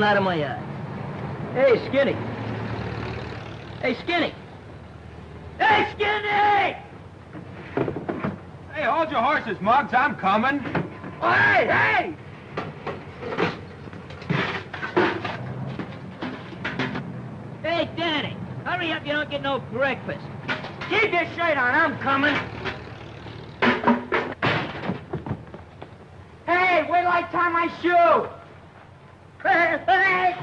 sun out of my eyes. Hey, Skinny. Hey, Skinny. Hey, Skinny! Hey, hold your horses, Muggs. I'm coming. Hey, hey! Hey, Danny, hurry up, you don't get no breakfast. Keep your shirt on, I'm coming. Hey, wait till I tie my shoe. Hey!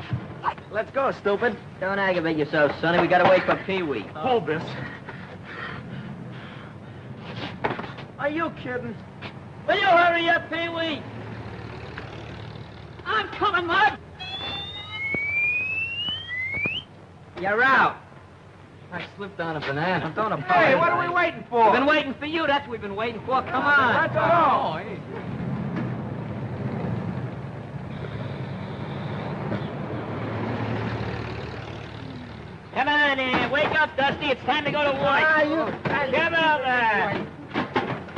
Let's go, stupid. Don't aggravate yourself, Sonny. We gotta wait for Pee-wee. Hold this. Are you kidding? Will you hurry up, Pee-wee? I'm coming, Mug. You're out. I slipped on a banana. Don't apologize. Hey, what are we waiting for? We've been waiting for you. That's what we've been waiting for. Come on. Let's go. Come on in. Wake up, Dusty. It's time to go to work. Come on there.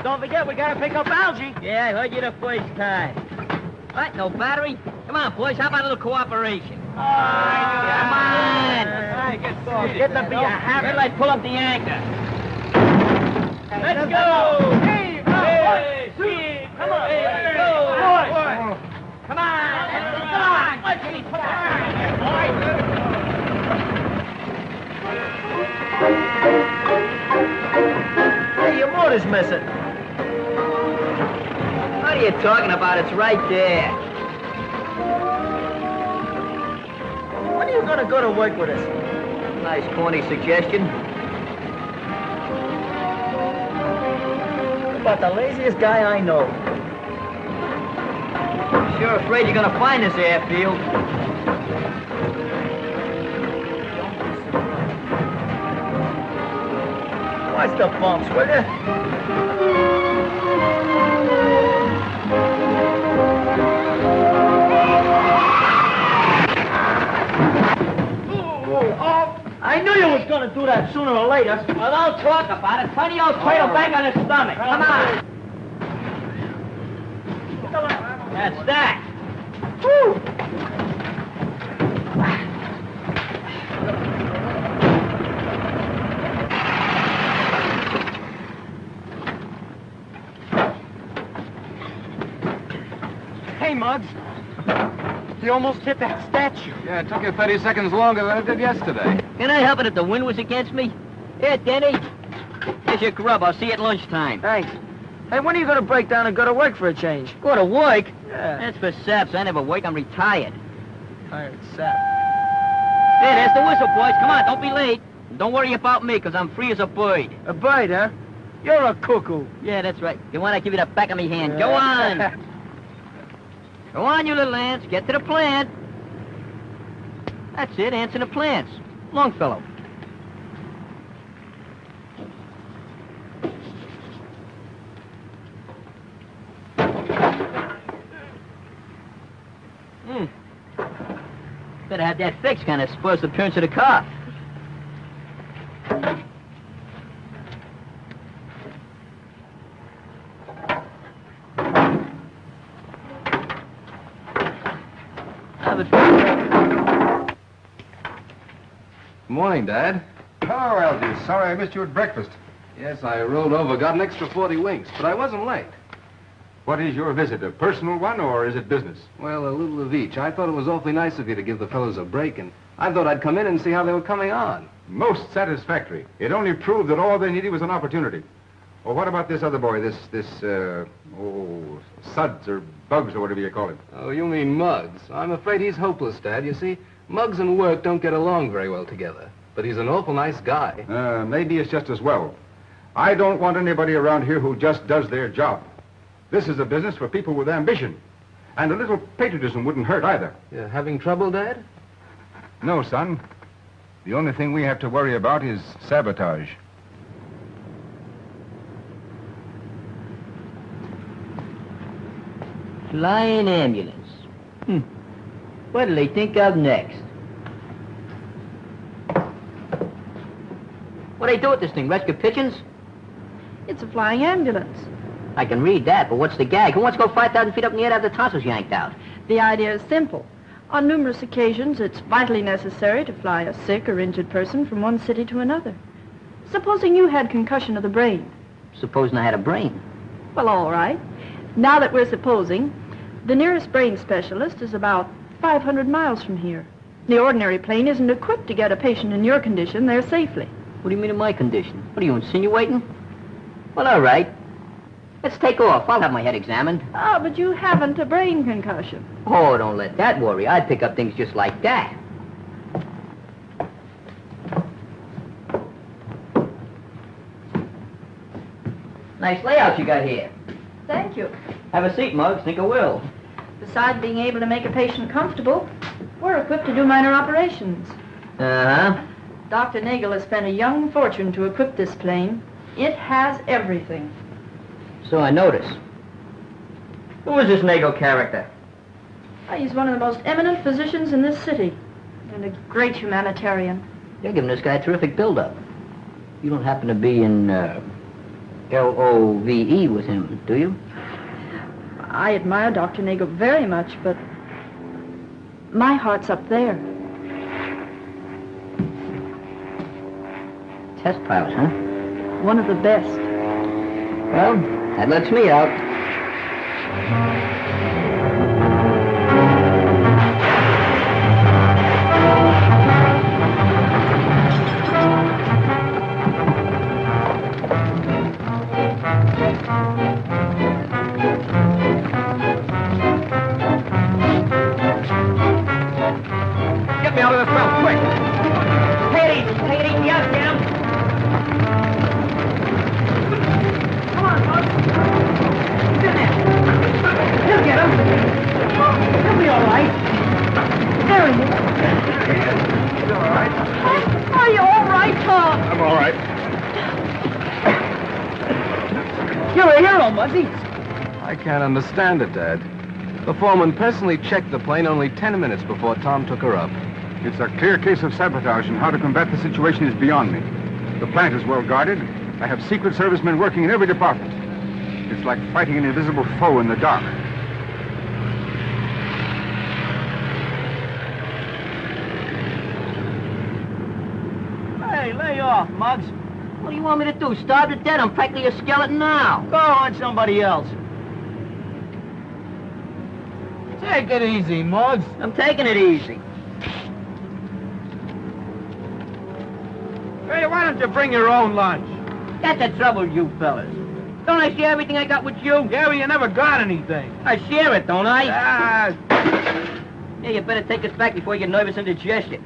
Don't forget, we gotta pick up Algie. Yeah, I heard you the first time. What, no battery? Come on, boys. How about a little cooperation? Come on. Get the beer. Red light, pull up the anchor. Let's go. Hey, Steve. Come on. Let's go. Boys. Come on. Come on. Let's get put Hey, your motor's missing. What are you talking about? It's right there. When are you gonna go to work with us? Nice corny suggestion. You're about the laziest guy I know. Sure afraid you're gonna find this airfield. Watch the bumps, will you? I knew you was going to do that sooner or later. Well, don't talk about it. Turn the old cradle back on his stomach. Come on. That's that. Woo! Hey, Muggs. You almost hit that statue. Yeah, it took you 30 seconds longer than it did yesterday. Can I help it if the wind was against me? Here, Denny. Here's your grub. I'll see you at lunchtime. Thanks. Hey, when are you going to break down and go to work for a change? Go to work? Yeah. That's for saps. I never work. I'm retired. Tired sap. There, there's the whistle, boys. Come on, don't be late. And don't worry about me, because I'm free as a bird. A bird, huh? You're a cuckoo. Yeah, that's right. You want to give you the back of me hand. Go on. Go on, you little ants. Get to the plant. That's it, ants in the plants. Longfellow. Better have that fixed, kind of spoils the appearance of the car. Morning, Dad. Hello, Algie. Sorry I missed you at breakfast. Yes, I rolled over, got an extra 40 winks, but I wasn't late. What is your visit, a personal one, or is it business? Well, a little of each. I thought it was awfully nice of you to give the fellows a break, and I thought I'd come in and see how they were coming on. Most satisfactory. It only proved that all they needed was an opportunity. Well, what about this other boy, Suds or Bugs or whatever you call him? Oh, you mean Muggs. I'm afraid he's hopeless, Dad. You see, Muggs and work don't get along very well together. But he's an awful nice guy. Maybe it's just as well. I don't want anybody around here who just does their job. This is a business for people with ambition. And a little patriotism wouldn't hurt either. You having trouble, Dad? No, son. The only thing we have to worry about is sabotage. Flying ambulance. What'll they think of next? What do they do with this thing? Rescue pigeons? It's a flying ambulance. I can read that, but what's the gag? Who wants to go 5,000 feet up in the air to have the tonsils yanked out? The idea is simple. On numerous occasions, it's vitally necessary to fly a sick or injured person from one city to another. Supposing you had concussion of the brain. Supposing I had a brain. Well, all right. Now that we're supposing, the nearest brain specialist is about 500 miles from here. The ordinary plane isn't equipped to get a patient in your condition there safely. What do you mean in my condition? What are you insinuating? Well, all right. Let's take off. I'll have my head examined. Ah, but you haven't a brain concussion. Oh, don't let that worry. I'd pick up things just like that. Nice layout you got here. Thank you. Have a seat, Muggs. Think I will. Besides being able to make a patient comfortable, we're equipped to do minor operations. Uh-huh. Dr. Nagel has spent a young fortune to equip this plane. It has everything. So I notice. Who is this Nagel character? He's one of the most eminent physicians in this city, and a great humanitarian. You're giving this guy a terrific build-up. You don't happen to be in, L-O-V-E with him, do you? I admire Dr. Nagel very much, but my heart's up there. Test pilot, huh? One of the best. Well, that lets me out. Get me out of this mouth, quick! Take it easy. Take it easy. Out, Jim. Come on, Muggs. He's in there. He'll get him. He'll be all right. There he is. He's all right. Are you all right, Tom? I'm all right. You're a hero, Muggsy. I can't understand it, Dad. The foreman personally checked the plane only 10 minutes before Tom took her up. It's a clear case of sabotage, and how to combat the situation is beyond me. The plant is well guarded. I have Secret Service men working in every department. It's like fighting an invisible foe in the dark. Hey, lay off, Muggs. What do you want me to do? Starve to death? I'm practically a skeleton now. Go on somebody else. Take it easy, Muggs. I'm taking it easy. Hey, why don't you bring your own lunch? That's the trouble, you fellas. Don't I share everything I got with you? Yeah, but you never got anything. I share it, don't I? Ah, Yeah, you better take this back before you get nervous indigestion.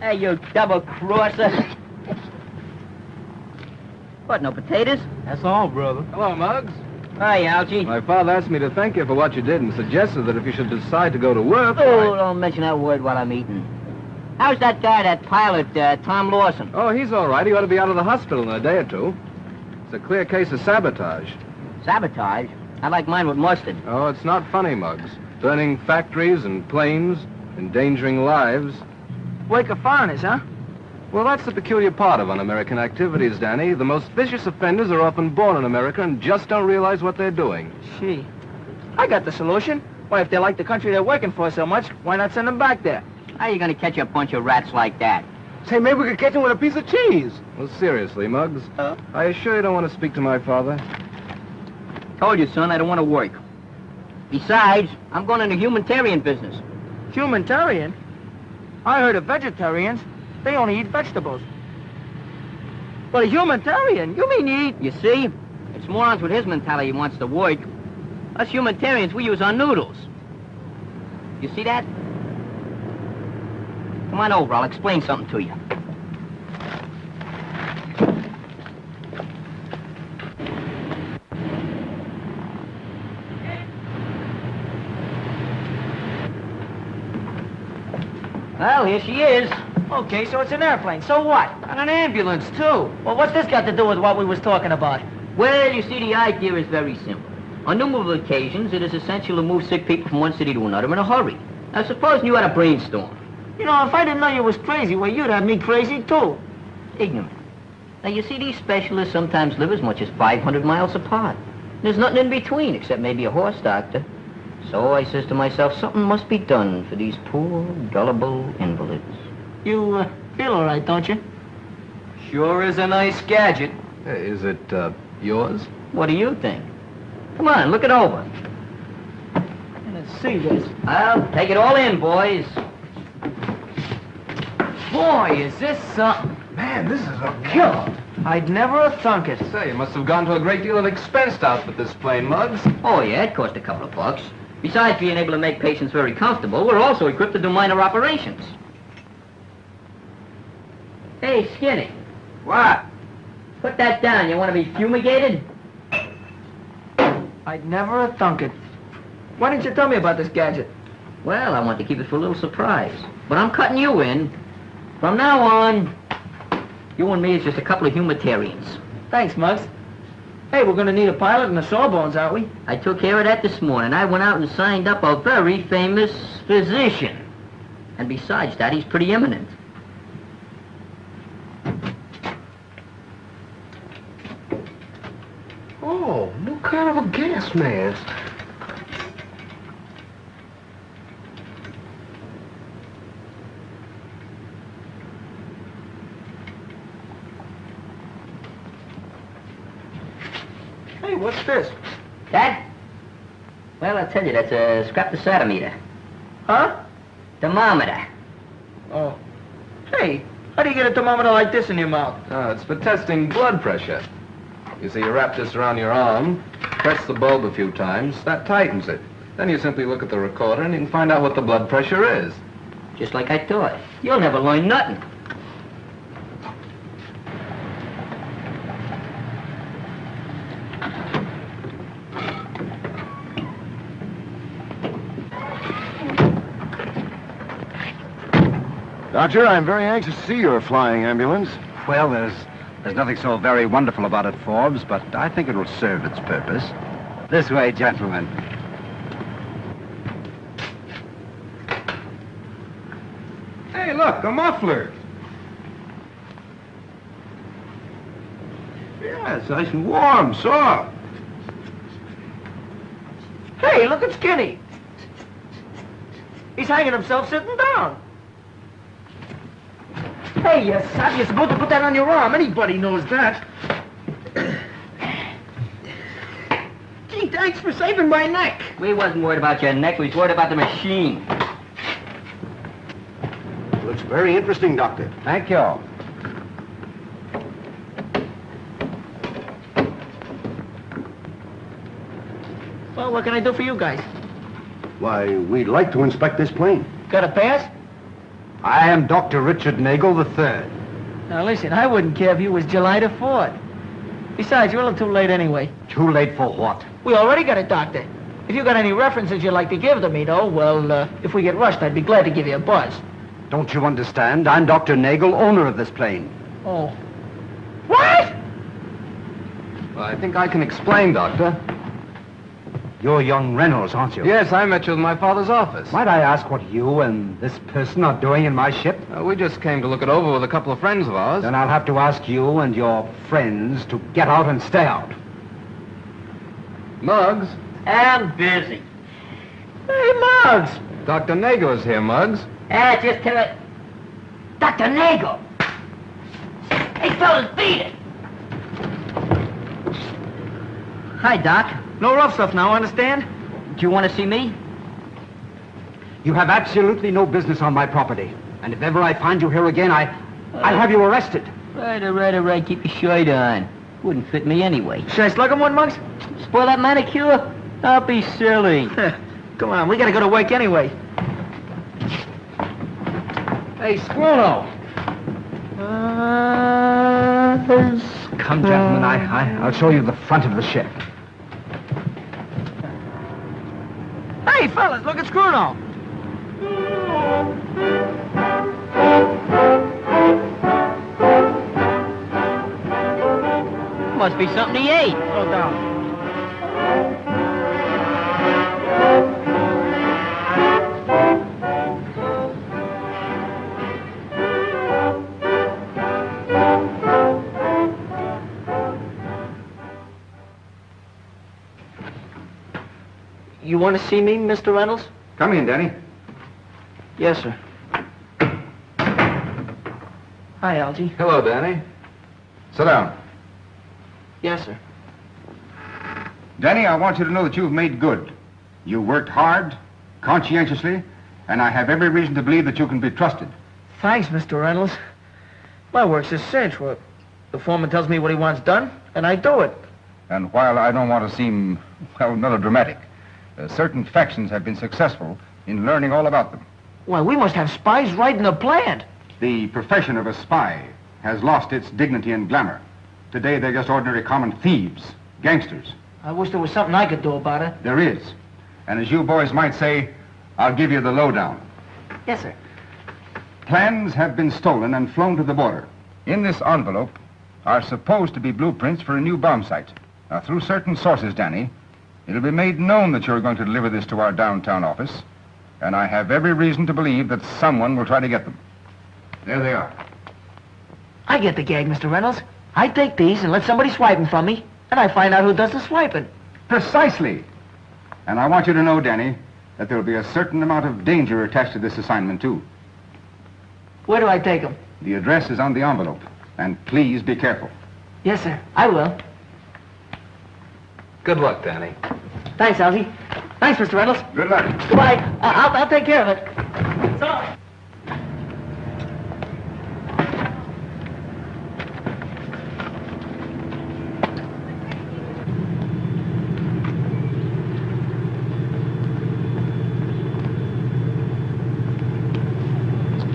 Hey, you double-crosser. What, no potatoes? that's all, brother. Hello, Muggs. Hi, Algie. My father asked me to thank you for what you did and suggested that if you should decide to go to work... Oh, don't mention that word while I'm eating. How's that guy, that pilot, Tom Lawson? Oh, he's all right. He ought to be out of the hospital in a day or two. It's a clear case of sabotage. Sabotage? I like mine with mustard. Oh, it's not funny, Muggs. Burning factories and planes, endangering lives. Wake of foreigners, huh? Well, that's the peculiar part of un-American activities, Danny. The most vicious offenders are often born in America and just don't realize what they're doing. Gee, I got the solution. Why, if they like the country they're working for so much, why not send them back there? How are you going to catch a bunch of rats like that? Say, maybe we could catch them with a piece of cheese. Well, seriously, Muggs, I assure you don't want to speak to my father. Told you, son, I don't want to work. Besides, I'm going into humanitarian business. Humanitarian? I heard of vegetarians. They only eat vegetables. But a humanitarian? You mean you eat... You see? It's morons with his mentality he wants to work. Us humanitarians, we use our noodles. You see that? Come on over, I'll explain something to you. Well, here she is. Okay, so it's an airplane. So what? And an ambulance, too. Well, what's this got to do with what we was talking about? Well, you see, the idea is very simple. On numerous occasions, it is essential to move sick people from one city to another in a hurry. Now, supposing you had a brainstorm. You know, if I didn't know you was crazy, well, you'd have me crazy, too. Ignorant. Now, you see, these specialists sometimes live as much as 500 miles apart. There's nothing in between, except maybe a horse doctor. So I says to myself, something must be done for these poor, gullible invalids. You feel all right, don't you? Sure is a nice gadget. Hey, is it, yours? What do you think? Come on, look it over. Let's see this. Well, take it all in, boys. Boy, is this something. Man, this is a killer. I'd never have thunk it. Say, you must have gone to a great deal of expense to outfit this plane, Muggs. Oh, yeah, it cost a couple of bucks. Besides being able to make patients very comfortable, we're also equipped to do minor operations. Hey, Skinny, What? put that down. You want to be fumigated? I'd never have thunk it. Why didn't you tell me about this gadget? Well, I want to keep it for a little surprise. But I'm cutting you in. From now on, you and me is just a couple of humanitarians. Thanks, Muggs. Hey, we're gonna need a pilot and a sawbones, aren't we? I took care of that this morning. I went out and signed up a very famous physician. And besides that, he's pretty eminent. Oh, new kind of a gas mask. Hey, what's this? That? Well, I'll tell you, that's a scraptocytometer. Huh? Thermometer. Oh. Hey, how do you get a thermometer like this in your mouth? It's for testing blood pressure. You see, you wrap this around your arm, press the bulb a few times, that tightens it. Then you simply look at the recorder and you can find out what the blood pressure is. Just like I thought. You'll never learn nothing. Doctor, I'm very anxious to see your flying ambulance. Well, there's nothing so very wonderful about it, Forbes, but I think it will serve its purpose. This way, gentlemen. Hey, look, a muffler. Yeah, it's nice and warm, soft. Hey, look at Skinny. He's hanging himself sitting down. Hey, you sap, you're supposed to put that on your arm. Anybody knows that. Gee, thanks for saving my neck. We wasn't worried about your neck, we was worried about the machine. Looks very interesting, Doctor. Thank you. Well, what can I do for you guys? Why, we'd like to inspect this plane. Got a pass? I am Dr. Richard Nagel III. Now listen, I wouldn't care if you was July the 4th. Besides, you're a little too late anyway. Too late for what? We already got a doctor. If you got any references you'd like to give to me, though, well, if we get rushed, I'd be glad to give you a buzz. Don't you understand? I'm Dr. Nagel, owner of this plane. Oh. What? Well, I think I can explain, Doctor. You're young Reynolds, aren't you? Yes, I met you in my father's office. Might I ask what you and this person are doing in my ship? We just came to look it over with a couple of friends of ours. Then I'll have to ask you and your friends to get out and stay out. Muggs, I'm busy. Hey, Muggs! Dr. Nagel is here, Muggs. Just tell it. Dr. Nagel! Hey, fellas, beat it! Hi, Doc. No rough stuff now, understand? Do you want to see me? You have absolutely no business on my property. And if ever I find you here again, I'll have you arrested. Right, all right, all right. Keep your shirt on. Wouldn't fit me anyway. Should I slug him one, Muggs? Spoil that manicure? Don't be silly. Come on, we gotta go to work anyway. Hey, Scruno. Come, gentlemen, I'll show you the front of the ship. Hey, fellas, look at Scruno. Must be something he ate. Slow down. You want to see me, Mr. Reynolds? Come in, Danny. Yes, sir. Hi, Algie. Hello, Danny. Sit down. Yes, sir. Danny, I want you to know that you've made good. You worked hard, conscientiously, and I have every reason to believe that you can be trusted. Thanks, Mr. Reynolds. My work's a cinch. Well, the foreman tells me what he wants done, and I do it. And while I don't want to seem, well, melodramatic, certain factions have been successful in learning all about them. Well, we must have spies right in the plant. The profession of a spy has lost its dignity and glamour. Today, they're just ordinary common thieves, gangsters. I wish there was something I could do about it. There is. And as you boys might say, I'll give you the lowdown. Yes, sir. Plans have been stolen and flown to the border. In this envelope are supposed to be blueprints for a new bomb site. Now, through certain sources, Danny, it'll be made known that you're going to deliver this to our downtown office, and I have every reason to believe that someone will try to get them. There they are. I get the gag, Mr. Reynolds. I take these and let somebody swipe them from me, and I find out who does the swiping. Precisely. And I want you to know, Danny, that there'll be a certain amount of danger attached to this assignment, too. Where do I take them? The address is on the envelope, and please be careful. Yes, sir. I will. Good luck, Danny. Thanks, Algie. Thanks, Mr. Reynolds. Good luck. Goodbye. I'll take care of it. So long.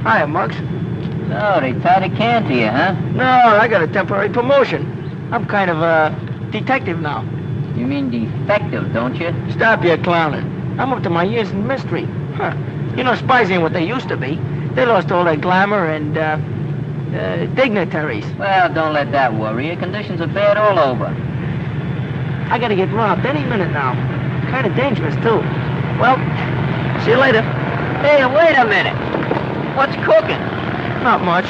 Hiya, Muggs. Oh, they tied a can to you, huh? No, I got a temporary promotion. I'm kind of a detective now. You mean defective, don't you? Stop your clowning. I'm up to my ears in mystery. Huh. You know, spies ain't what they used to be. They lost all their glamour and, dignitaries. Well, don't let that worry you. Conditions are bad all over. I gotta get robbed any minute now. Kind of dangerous, too. Well, see you later. Hey, wait a minute. What's cooking? Not much.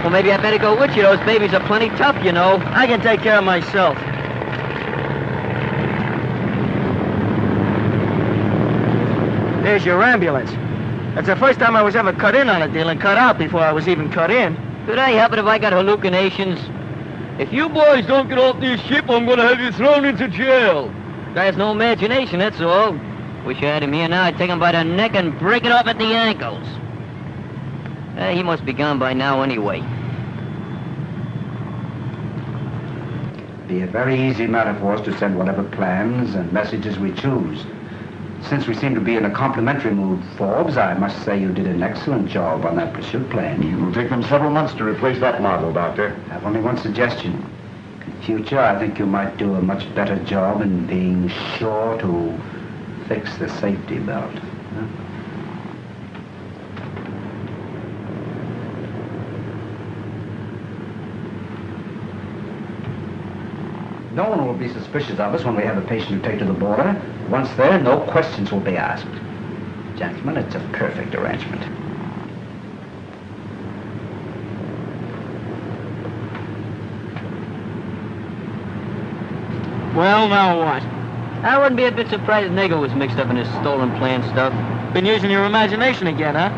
Well, maybe I better go with you. Those babies are plenty tough, you know. I can take care of myself. There's your ambulance. That's the first time I was ever cut in on a deal and cut out before I was even cut in. Could I help it if I got hallucinations? If you boys don't get off this ship, I'm gonna have you thrown into jail. Guy has no imagination, that's all. Wish I had him here now. I'd take him by the neck and break it off at the ankles. He must be gone by now anyway. Be a very easy matter for us to send whatever plans and messages we choose. Since we seem to be in a complimentary mood, Forbes, I must say you did an excellent job on that pursuit plan. It will take them several months to replace that model, Doctor. I have only one suggestion. In future, I think you might do a much better job in being sure to fix the safety belt. Huh? No one will be suspicious of us when we have a patient to take to the border. Once there, no questions will be asked. Gentlemen, it's a perfect arrangement. Well, now what? I wouldn't be a bit surprised if Nagel was mixed up in this stolen plan stuff. Been using your imagination again, huh?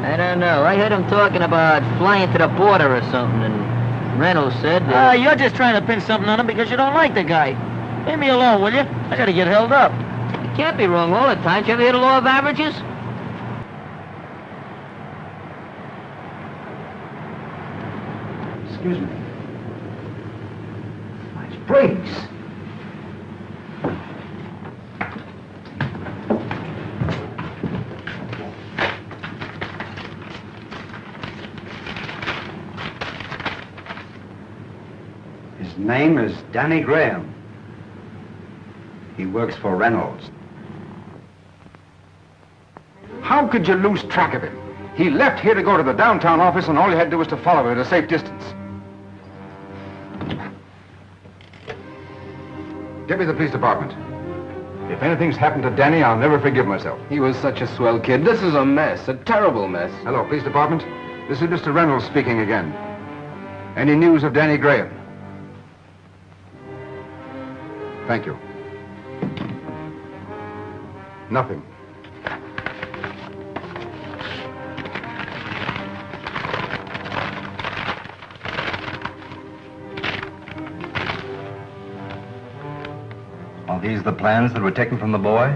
I don't know. I heard him talking about flying to the border or something, and Reynolds said that... You're just trying to pin something on him because you don't like the guy. Leave me alone, will you? I gotta get held up. You can't be wrong all the time. Did you ever hear the law of averages? Excuse me. Nice Briggs. His name is Danny Graham. He works for Reynolds. How could you lose track of him? He left here to go to the downtown office, and all you had to do was to follow him at a safe distance. Get me the police department. If anything's happened to Danny, I'll never forgive myself. He was such a swell kid. This is a mess, a terrible mess. Hello, police department. This is Mr. Reynolds speaking again. Any news of Danny Graham? Thank you. Nothing. Are these the plans that were taken from the boy?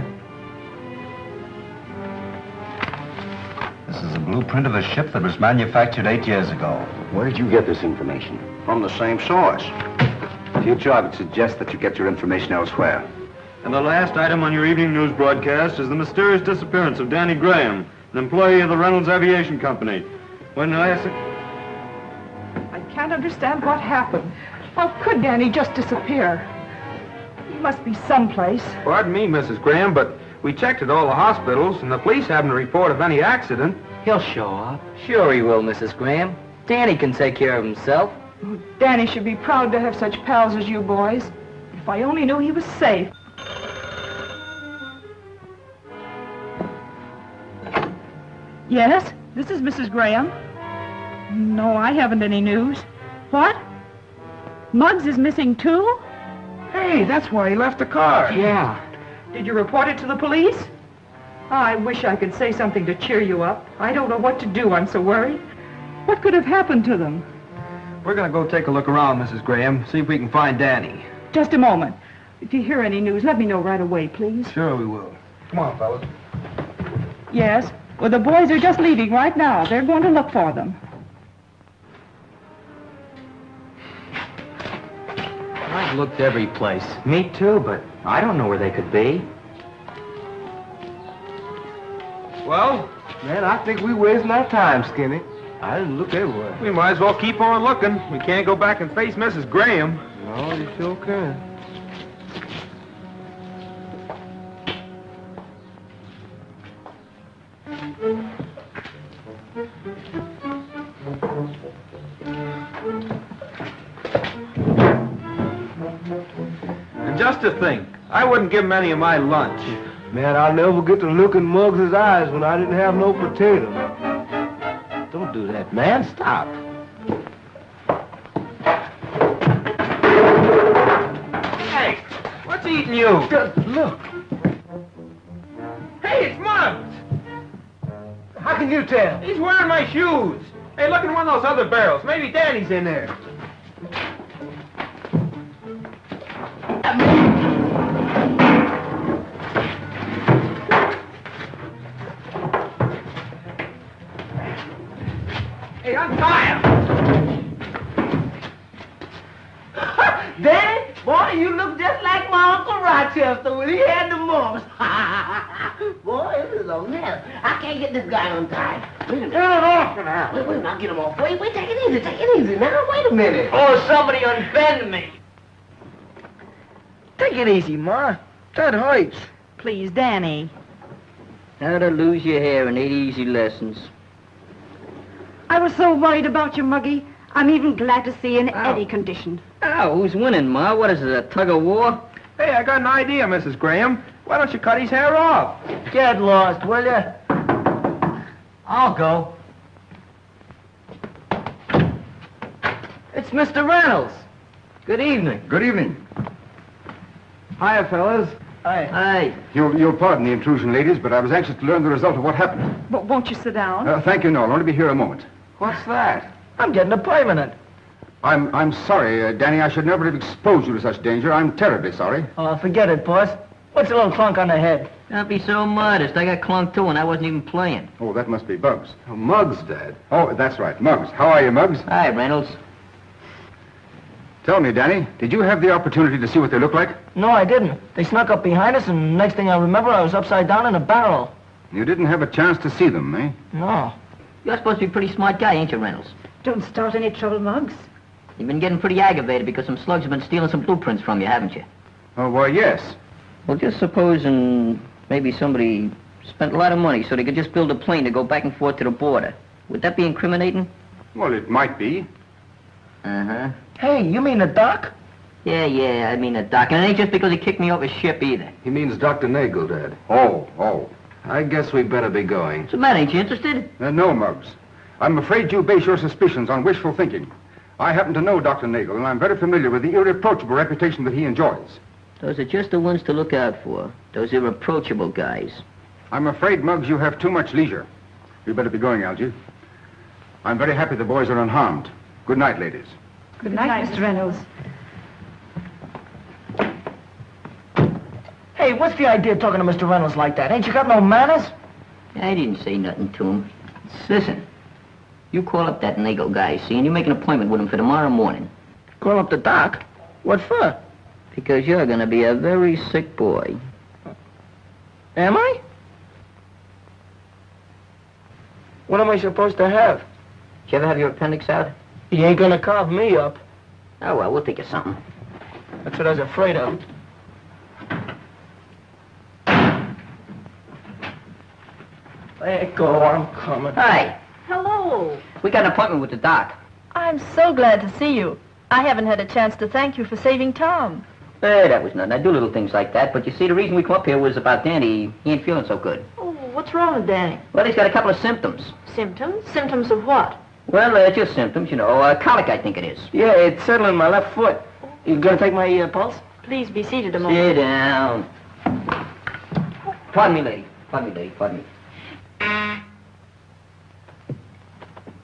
This is a blueprint of a ship that was manufactured 8 years ago. Where did you get this information? From the same source. Future, I would suggest that you get your information elsewhere. And the last item on your evening news broadcast is the mysterious disappearance of Danny Graham, an employee of the Reynolds Aviation Company. When last... I can't understand what happened. How could Danny just disappear? He must be someplace. Pardon me, Mrs. Graham, but we checked at all the hospitals, and the police haven't a report of any accident. He'll show up. Sure he will, Mrs. Graham. Danny can take care of himself. Danny should be proud to have such pals as you boys. If I only knew he was safe. Yes, this is Mrs. Graham. No, I haven't any news. What? Muggs is missing too? Hey, that's why he left the car. Yeah. Did you report it to the police? I wish I could say something to cheer you up. I don't know what to do. I'm so worried. What could have happened to them? We're gonna go take a look around, Mrs. Graham, see if we can find Danny. Just a moment. If you hear any news, let me know right away, please. Sure we will. Come on, fellas. Yes. Well, the boys are just leaving right now. They're going to look for them. I've looked every place. Me too, but I don't know where they could be. Well, Man, I think we're wasting our time, Skinny. I didn't look everywhere. we might as well keep on looking. We can't go back and face Mrs. Graham. No, you sure can. And just to think, I wouldn't give him any of my lunch. Man, I'll never get to look in Muggs' eyes when I didn't have no potato. Don't do that, man. Stop. Hey, what's eating you? Just look. Hey, it's Muggs! How can you tell? He's wearing my shoes. Hey, look in one of those other barrels. Maybe Danny's in there. Hey, untie him! Danny, boy, you look just like my Uncle Rochester when he had the mumps. Boy, this is a mess. I can't get this guy untied. Turn it off now. Wait, now get him off. Wait, take it easy now. Wait a minute. Oh, somebody unbend me. Take it easy, Ma. That hurts. Please, Danny. How to lose your hair in 8 easy lessons. I was so worried about you, Muggy. I'm even glad to see you in any condition. Oh, who's winning, Ma? What is it, a tug of war? Hey, I got an idea, Mrs. Graham. Why don't you cut his hair off? Get lost, will you? I'll go. It's Mr. Reynolds. Good evening. Good evening. Hiya, fellas. Hi. You'll pardon the intrusion, ladies, but I was anxious to learn the result of what happened. But won't you sit down? Thank you, no. I'll only be here a moment. What's that? I'm getting a permanent. I'm sorry, Danny. I should never have exposed you to such danger. I'm terribly sorry. Oh, forget it, boss. What's a little clunk on the head? Don't be so modest. I got clunked too, and I wasn't even playing. Oh, that must be Bugs. Oh, Muggs, Dad. Oh, that's right. Muggs. How are you, Muggs? Hi, Reynolds. Tell me, Danny, did you have the opportunity to see what they look like? No, I didn't. They snuck up behind us, and next thing I remember, I was upside down in a barrel. You didn't have a chance to see them, eh? No. You're supposed to be a pretty smart guy, ain't you, Reynolds? Don't start any trouble, Muggs. You've been getting pretty aggravated because some slugs have been stealing some blueprints from you, haven't you? Oh, why, yes. Well, just supposing maybe somebody spent a lot of money so they could just build a plane to go back and forth to the border. Would that be incriminating? Well, it might be. Uh-huh. Hey, you mean the doc? Yeah, I mean the doc. And it ain't just because he kicked me off his ship either. He means Dr. Nagel, Dad. Oh. I guess we'd better be going. What's the matter? Ain't you interested? No, Muggs. I'm afraid you base your suspicions on wishful thinking. I happen to know Dr. Nagel, and I'm very familiar with the irreproachable reputation that he enjoys. Those are just the ones to look out for. Those irreproachable guys. I'm afraid, Muggs, you have too much leisure. You better be going, Algy. I'm very happy the boys are unharmed. Good night, ladies. Good night, Mr. Reynolds. Hey, what's the idea of talking to Mr. Reynolds like that? Ain't you got no manners? I didn't say nothing to him. Listen, you call up that Nagel guy, see, and you make an appointment with him for tomorrow morning. Call up the doc? What for? Because you're going to be a very sick boy. Am I? What am I supposed to have? Did you ever have your appendix out? He ain't gonna carve me up. Oh, well, we'll think of something. That's what I was afraid of. Let go, I'm coming. Hi. Hello. We got an appointment with the doc. I'm so glad to see you. I haven't had a chance to thank you for saving Tom. Hey, that was nothing. I do little things like that. But you see, the reason we come up here was about Danny. He ain't feeling so good. Oh, what's wrong with Danny? Well, he's got a couple of symptoms. Symptoms? Symptoms of what? Well, just symptoms, you know. Colic, I think it is. Yeah, it's settling my left foot. You gonna take my pulse? Please be seated a moment. Sit down. Pardon me, lady. Pardon me, lady. Pardon me.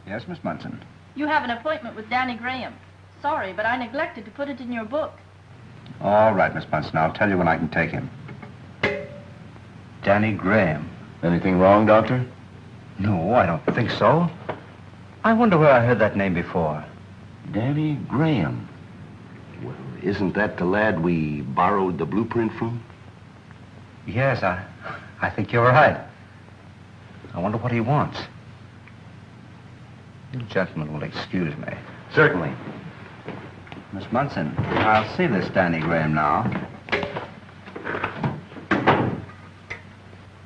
Yes, Miss Munson. You have an appointment with Danny Graham. Sorry, but I neglected to put it in your book. All right, Miss Munson. I'll tell you when I can take him. Danny Graham. Anything wrong, Doctor? No, I don't think so. I wonder where I heard that name before. Danny Graham. Well, isn't that the lad we borrowed the blueprint from? Yes, I think you're right. I wonder what he wants. You gentlemen will excuse me. Certainly. Miss Munson, I'll see this Danny Graham now.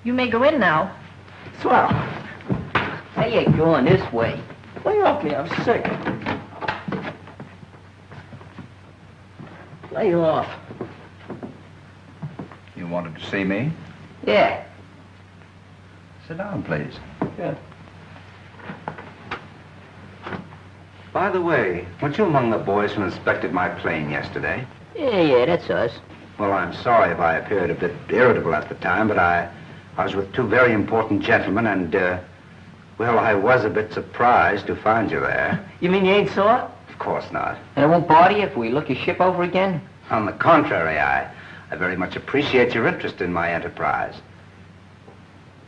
You may go in now. Swell. How you going this way? Lay off me, I'm sick. Lay off. You wanted to see me? Yeah. Sit down, please. Yeah. By the way, weren't you among the boys who inspected my plane yesterday? Yeah, that's us. Well, I'm sorry if I appeared a bit irritable at the time, but I was with two very important gentlemen, and, well, I was a bit surprised to find you there. You mean you ain't sore? Of course not. And it won't bother you if we look your ship over again? On the contrary, I very much appreciate your interest in my enterprise.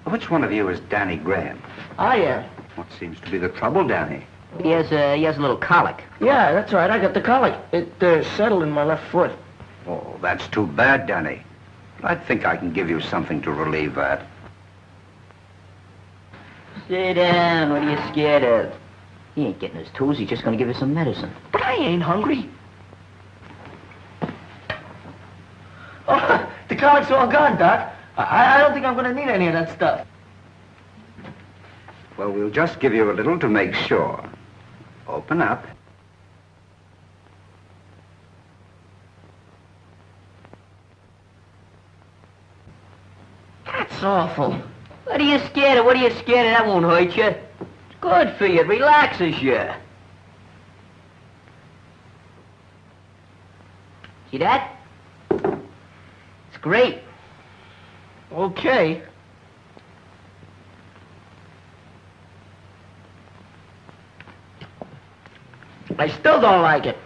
Which one of you is Danny Graham? I am. What seems to be the trouble, Danny? He has a little colic. Yeah, that's right. I got the colic. It settled in my left foot. Oh, that's too bad, Danny. I think I can give you something to relieve that. Sit down. What are you scared of? He ain't getting his tools. He's just going to give us some medicine. But I ain't hungry. Oh, the colic's all gone, Doc. I don't think I'm going to need any of that stuff. Well, we'll just give you a little to make sure. Open up. That's awful. What are you scared of? What are you scared of? That won't hurt you. It's good for you. It relaxes you. See that? It's great. Okay. I still don't like it.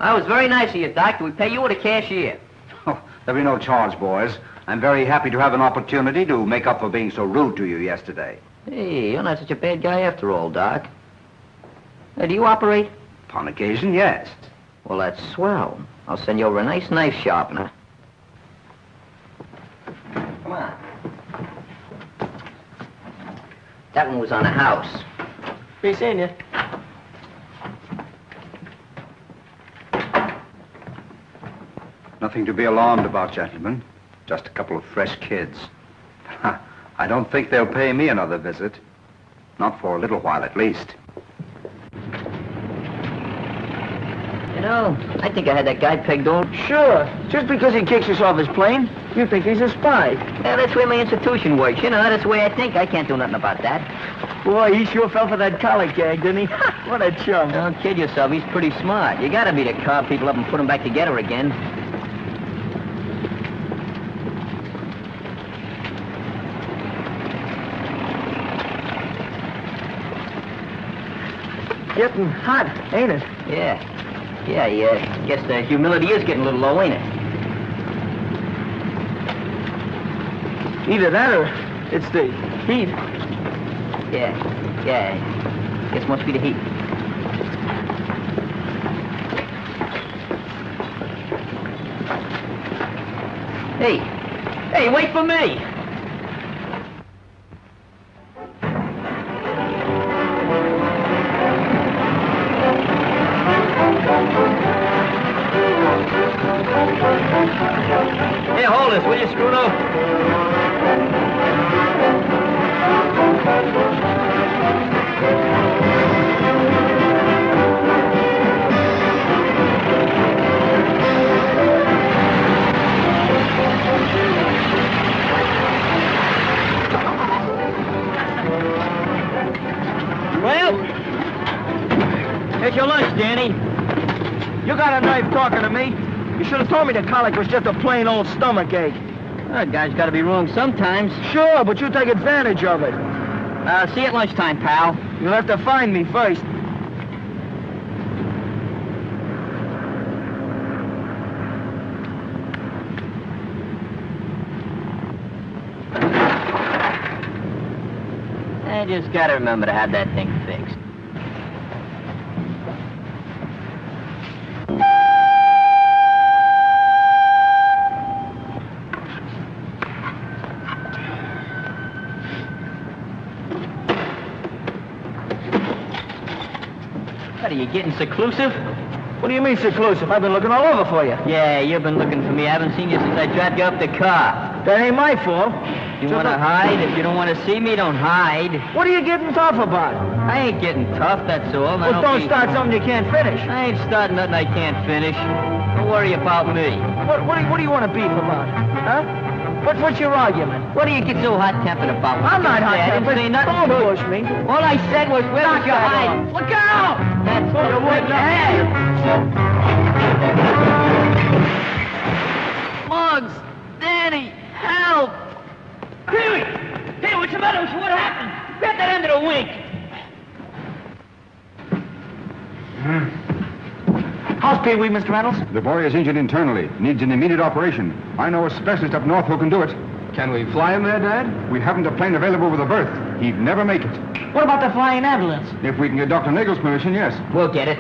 That was very nice of you, Doc. Do we pay you or the cashier? Oh, there'll be no charge, boys. I'm very happy to have an opportunity to make up for being so rude to you yesterday. Hey, you're not such a bad guy after all, Doc. Do you operate? Upon occasion, yes. Well, that's swell. I'll send you over a nice knife sharpener. Come on. That one was on a house. Be seeing you. Nothing to be alarmed about, gentlemen. Just a couple of fresh kids. I don't think they'll pay me another visit. Not for a little while, at least. You know, I think I had that guy pegged on. Sure. Just because he kicks us off his plane, you think he's a spy. Yeah, that's the way my institution works. You know, that's the way I think. I can't do nothing about that. Boy, he sure fell for that colic gag, didn't he? What a chum. Don't kid yourself. He's pretty smart. You gotta be to carve people up and put them back together again. getting hot, ain't it? Yeah. Yeah. Guess the humidity is getting a little low, ain't it? Either that or it's the heat. Yeah. Guess must be the heat. Hey, wait for me! Here, hold this, will you, Scruto? Well, here's your lunch, Danny. You got a knife talking to me? You should have told me the colic was just a plain old stomach ache. That guy's got to be wrong sometimes. Sure, but you take advantage of it. See you at lunchtime, pal. You'll have to find me first. I just got to remember to have that thing fixed. What, are you getting seclusive? What do you mean seclusive? I've been looking all over for you. Yeah, you've been looking for me. I haven't seen you since I dropped you off the car. That ain't my fault. You want to hide? If you don't want to see me, don't hide. What are you getting tough about? I ain't getting tough, that's all. Well, don't start something you can't finish. I ain't starting nothing I can't finish. Don't worry about me. What do you want to beef about? Huh? What's your argument? What do you get so hot-tempered about? I'm not hot-tempered. I didn't say nothing. Don't push me. All I said was, where was your hide? Look out! That's what you wouldn't have. Muggs! Danny! Help! Pee-wee! Hey, what's the matter? What happened? Grab that end of the wing. How's Pee-wee, Mr. Reynolds? The boy is injured internally. Needs an immediate operation. I know a specialist up north who can do it. Can we fly him there, Dad? We haven't a plane available with a berth. He'd never make it. What about the flying ambulance? If we can get Dr. Nagel's permission, yes. We'll get it.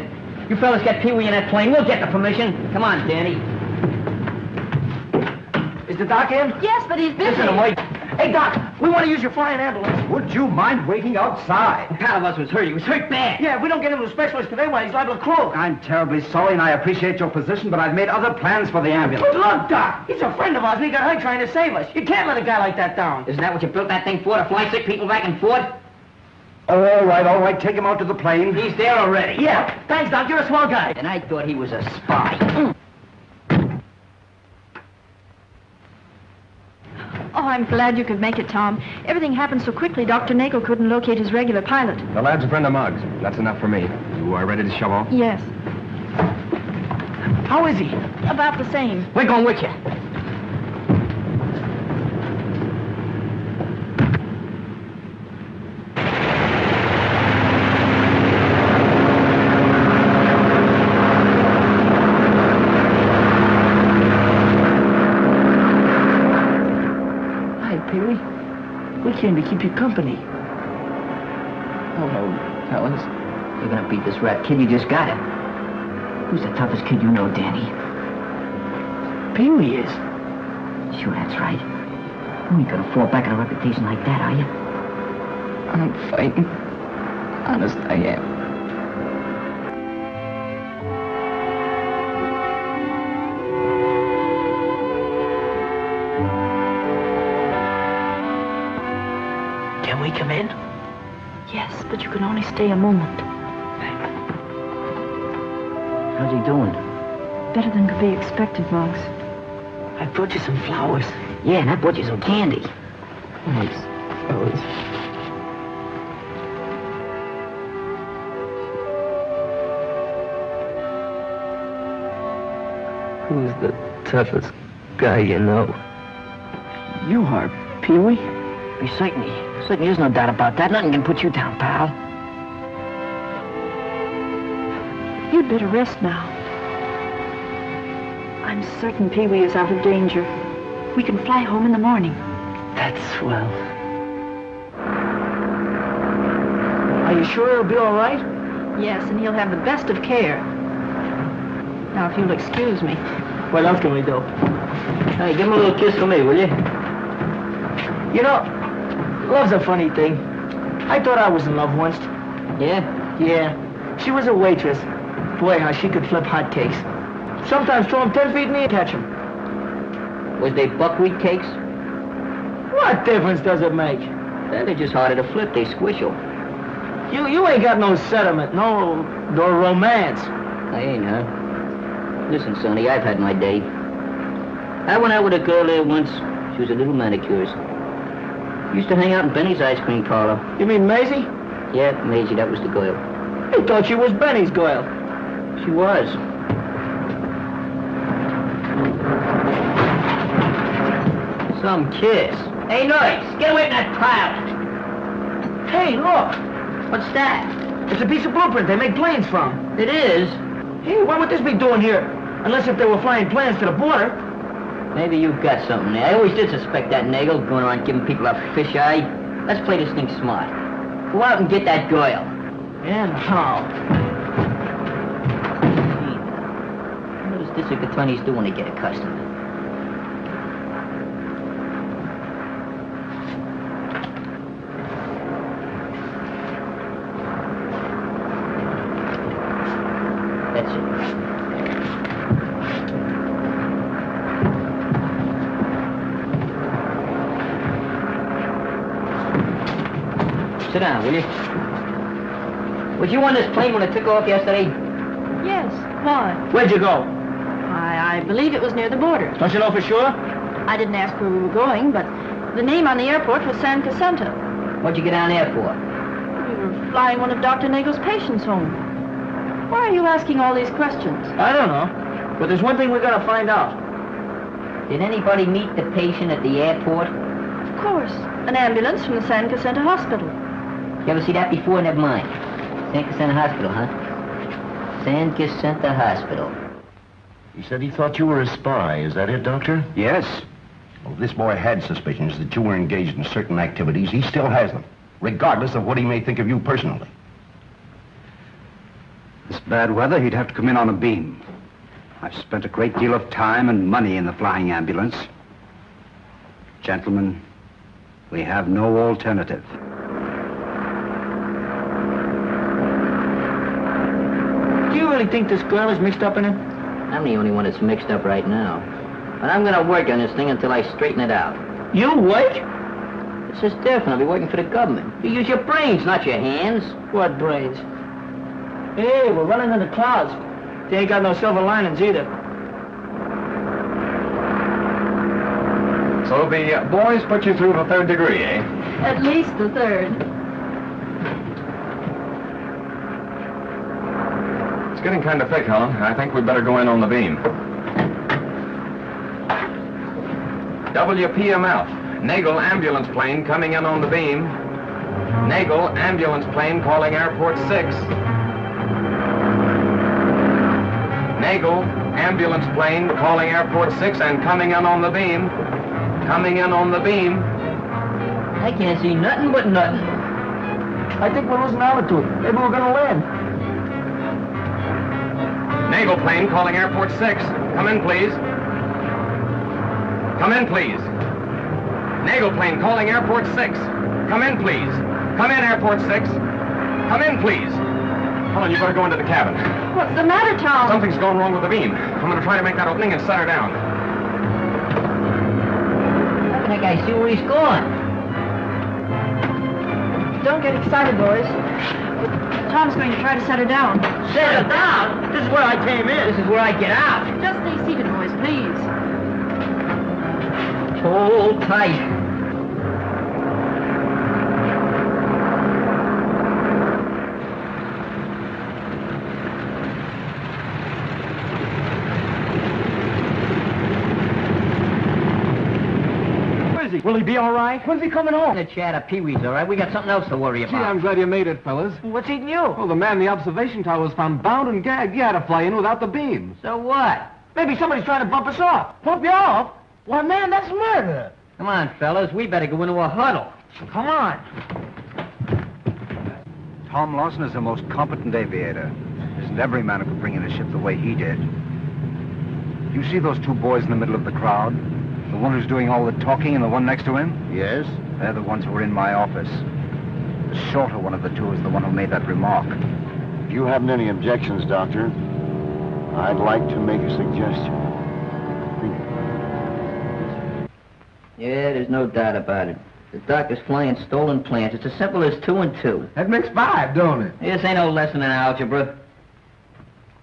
You fellas get Pee-wee in that plane. We'll get the permission. Come on, Danny. Is the doc in? Yes, but he's busy. Listen, wait. Hey, Doc, we want to use your flying ambulance. Would you mind waiting outside? A pal of us was hurt. He was hurt bad. Yeah, if we don't get him to a specialist today, why, he's liable to croak. I'm terribly sorry, and I appreciate your position, but I've made other plans for the ambulance. But look, Doc, he's a friend of ours, and he got hurt trying to save us. You can't let a guy like that down. Isn't that what you built that thing for, to fly sick people back and forth? All right, take him out to the plane. He's there already. Yeah, thanks, Doc, you're a swell guy. And I thought he was a spy. Oh, I'm glad you could make it, Tom. Everything happened so quickly, Dr. Nagel couldn't locate his regular pilot. The lad's a friend of Muggs. That's enough for me. You are ready to shove off? Yes. How is he? About the same. We're going with you. We came to keep you company. Hello, fellas. You're gonna beat this rat kid. You just got it. Who's the toughest kid you know, Danny? Pee-wee is. Sure, that's right. You ain't gonna fall back on a reputation like that, are you? I'm fighting. Honest, I am. Can we come in? Yes, but you can only stay a moment. How's he doing? Better than could be expected, Muggs. I brought you some flowers. Yeah, and I bought you some candy. Thanks, fellas. Who's the toughest guy you know? You are, Pee-wee? Certainly, there's no doubt about that. Nothing can put you down, pal. You'd better rest now. I'm certain Pee-wee is out of danger. We can fly home in the morning. That's swell. Are you sure it'll be all right? Yes, and he'll have the best of care. Now, if you'll excuse me. What else can we do? Hey, give him a little kiss for me, will you? You know, love's a funny thing. I thought I was in love once. Yeah? Yeah. She was a waitress. Boy, how she could flip hotcakes. Sometimes throw them 10 feet in the air, catch them. Was they buckwheat cakes? What difference does it make? They're just harder to flip. They squishel. You ain't got no sentiment, no romance. I ain't, huh? Listen, Sonny, I've had my day. I went out with a girl there once. She was a little manicurist. Used to hang out in Benny's ice cream parlor. You mean Maisie? Yeah, Maisie, that was the girl. I thought she was Benny's girl. She was. Some kiss. Hey, Noise, get away from that pile. Hey, look. What's that? It's a piece of blueprint they make planes from. It is? Hey, what would this be doing here? Unless if they were flying planes to the border. Maybe you've got something there. I always did suspect that Nagel going around giving people a fisheye. Let's play this thing smart. Go out and get that girl. And how? What does District Attorneys do when they get a customer? That's it. Sit down, will you? Was you on this plane when it took off yesterday? Yes, why? Where'd you go? I believe it was near the border. Don't you know for sure? I didn't ask where we were going, but the name on the airport was San Jacinto. What'd you get down there for? We were flying one of Dr. Nagel's patients home. Why are you asking all these questions? I don't know. But there's one thing we gotta find out. Did anybody meet the patient at the airport? Of course. An ambulance from the San Jacinto Hospital. You ever see that before? Never mind. San Jacinto Hospital, huh? San Jacinto Hospital. He said he thought you were a spy. Is that it, Doctor? Yes. Well, this boy had suspicions that you were engaged in certain activities. He still has them, regardless of what he may think of you personally. This bad weather, he'd have to come in on a beam. I've spent a great deal of time and money in the flying ambulance. Gentlemen, we have no alternative. Do you really think this girl is mixed up in it? I'm the only one that's mixed up right now. And I'm gonna work on this thing until I straighten it out. You work? This is different. I'll be working for the government. You use your brains, not your hands. What brains? Hey, we're running in the clouds. They ain't got no silver linings either. So the boys put you through the 3rd degree, eh? At least the 3rd. It's getting kind of thick, Helen. I think we'd better go in on the beam. WPMF. Nagel ambulance plane coming in on the beam. Nagel ambulance plane calling airport 6. Nagel ambulance plane calling airport 6 and coming in on the beam. Coming in on the beam. I can't see nothing but nothing. I think we're losing altitude. Maybe we're gonna land. Nagel plane calling airport 6. Come in, please. Come in, please. Nagel plane calling airport 6. Come in, please. Come in, airport 6. Come in, please. Helen, you better go into the cabin. What's the matter, Tom? Something's going wrong with the beam. I'm going to try to make that opening and set her down. How can that guy see where he's going? Don't get excited, boys. Tom's going to try to set her down. Set her down? This is where I came in. This is where I get out. Just stay seated, boys, please. Hold tight. he? Will he be all right? When's he coming home? The chat of Pee-wee's, all right? We got something else to worry Gee, about. I'm glad you made it, fellas. What's eating you? Well, the man in the observation tower was found bound and gagged. You had to fly in without the beams. So what? Maybe somebody's trying to bump us off. Bump you off? Why, man, that's murder. Come on, fellas. We better go into a huddle. Come on. Tom Lawson is the most competent aviator. There isn't every man who could bring in a ship the way he did. You see those two boys in the middle of the crowd? The one who's doing all the talking and the one next to him? Yes? They're the ones who were in my office. The shorter one of the two is the one who made that remark. If you haven't any objections, Doctor, I'd like to make a suggestion. Yeah, there's no doubt about it. The doctor's flying stolen plans. It's as simple as 2 and 2. That makes 5, don't it? This ain't no lesson in algebra.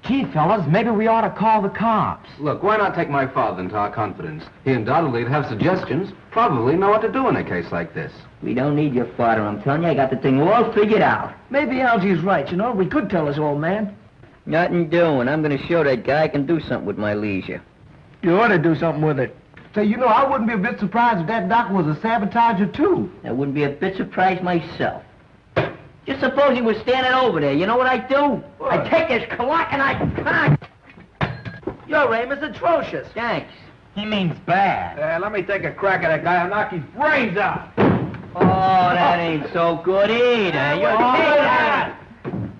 Gee, fellas, maybe we ought to call the cops. Look, why not take my father into our confidence? He undoubtedly would have suggestions, probably know what to do in a case like this. We don't need your father, I'm telling you. I got the thing all figured out. Maybe Algie's right, you know. We could tell his old man. Nothing doing. I'm going to show that guy I can do something with my leisure. You ought to do something with it. Say, you know, I wouldn't be a bit surprised if that doctor was a sabotager, too. I wouldn't be a bit surprised myself. Just suppose he was standing over there. You know what I'd do? What? I'd take his clock and I'd... Your aim is atrocious. Thanks. He means bad. Let me take a crack at that guy. I'll knock his brains out. Oh, that ain't so good either. You're that.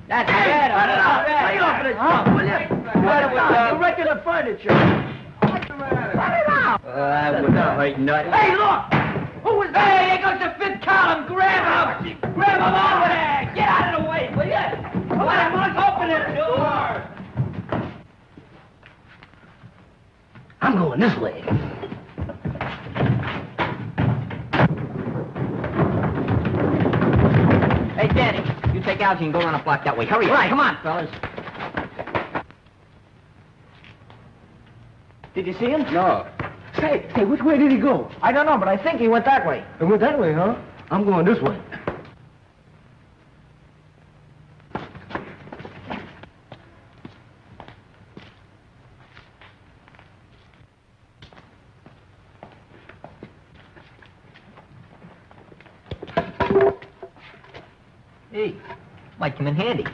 That's better. Lay off of this stuff, will you? You're wrecking the furniture. I wouldn't hurt nothing. Hey, look! Who is that? Hey, there goes the fifth column. Grab him! Grab him over there! Get out of the way, will you? Come on, open the door! I'm going this way. Hey, Danny, you take Algie and go around the block that way. Hurry up. Right. Come on, fellas. Did you see him? No. Hey, which way did he go? I don't know, but I think he went that way. He went that way, huh? I'm going this way. Hey, might come in handy.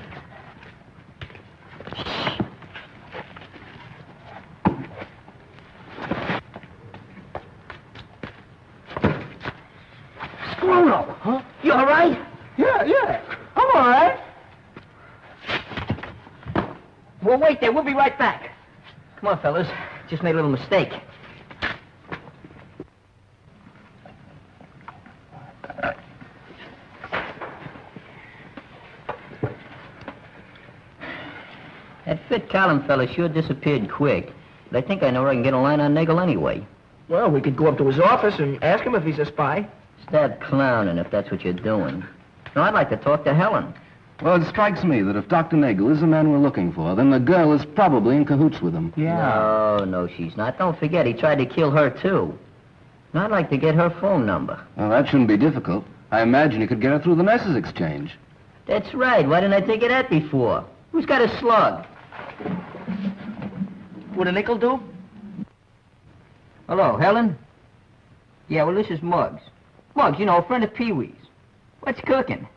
Bruno, huh? You all right? Yeah. I'm all right. Well, wait there. We'll be right back. Come on, fellas. Just made a little mistake. That fit column fella sure disappeared quick. But I think I know where I can get a line on Nagel anyway. Well, we could go up to his office and ask him if he's a spy. Stop clowning if that's what you're doing. No, I'd like to talk to Helen. Well, it strikes me that if Dr. Nagel is the man we're looking for, then the girl is probably in cahoots with him. No, she's not. Don't forget, he tried to kill her, too. And I'd like to get her phone number. Well, that shouldn't be difficult. I imagine you could get her through the message exchange. That's right. Why didn't I think of that before? Who's got a slug? Would a nickel do? Hello, Helen? Yeah, well, this is Muggs. Muggs, you know, a friend of Pee-wee's. What's cooking?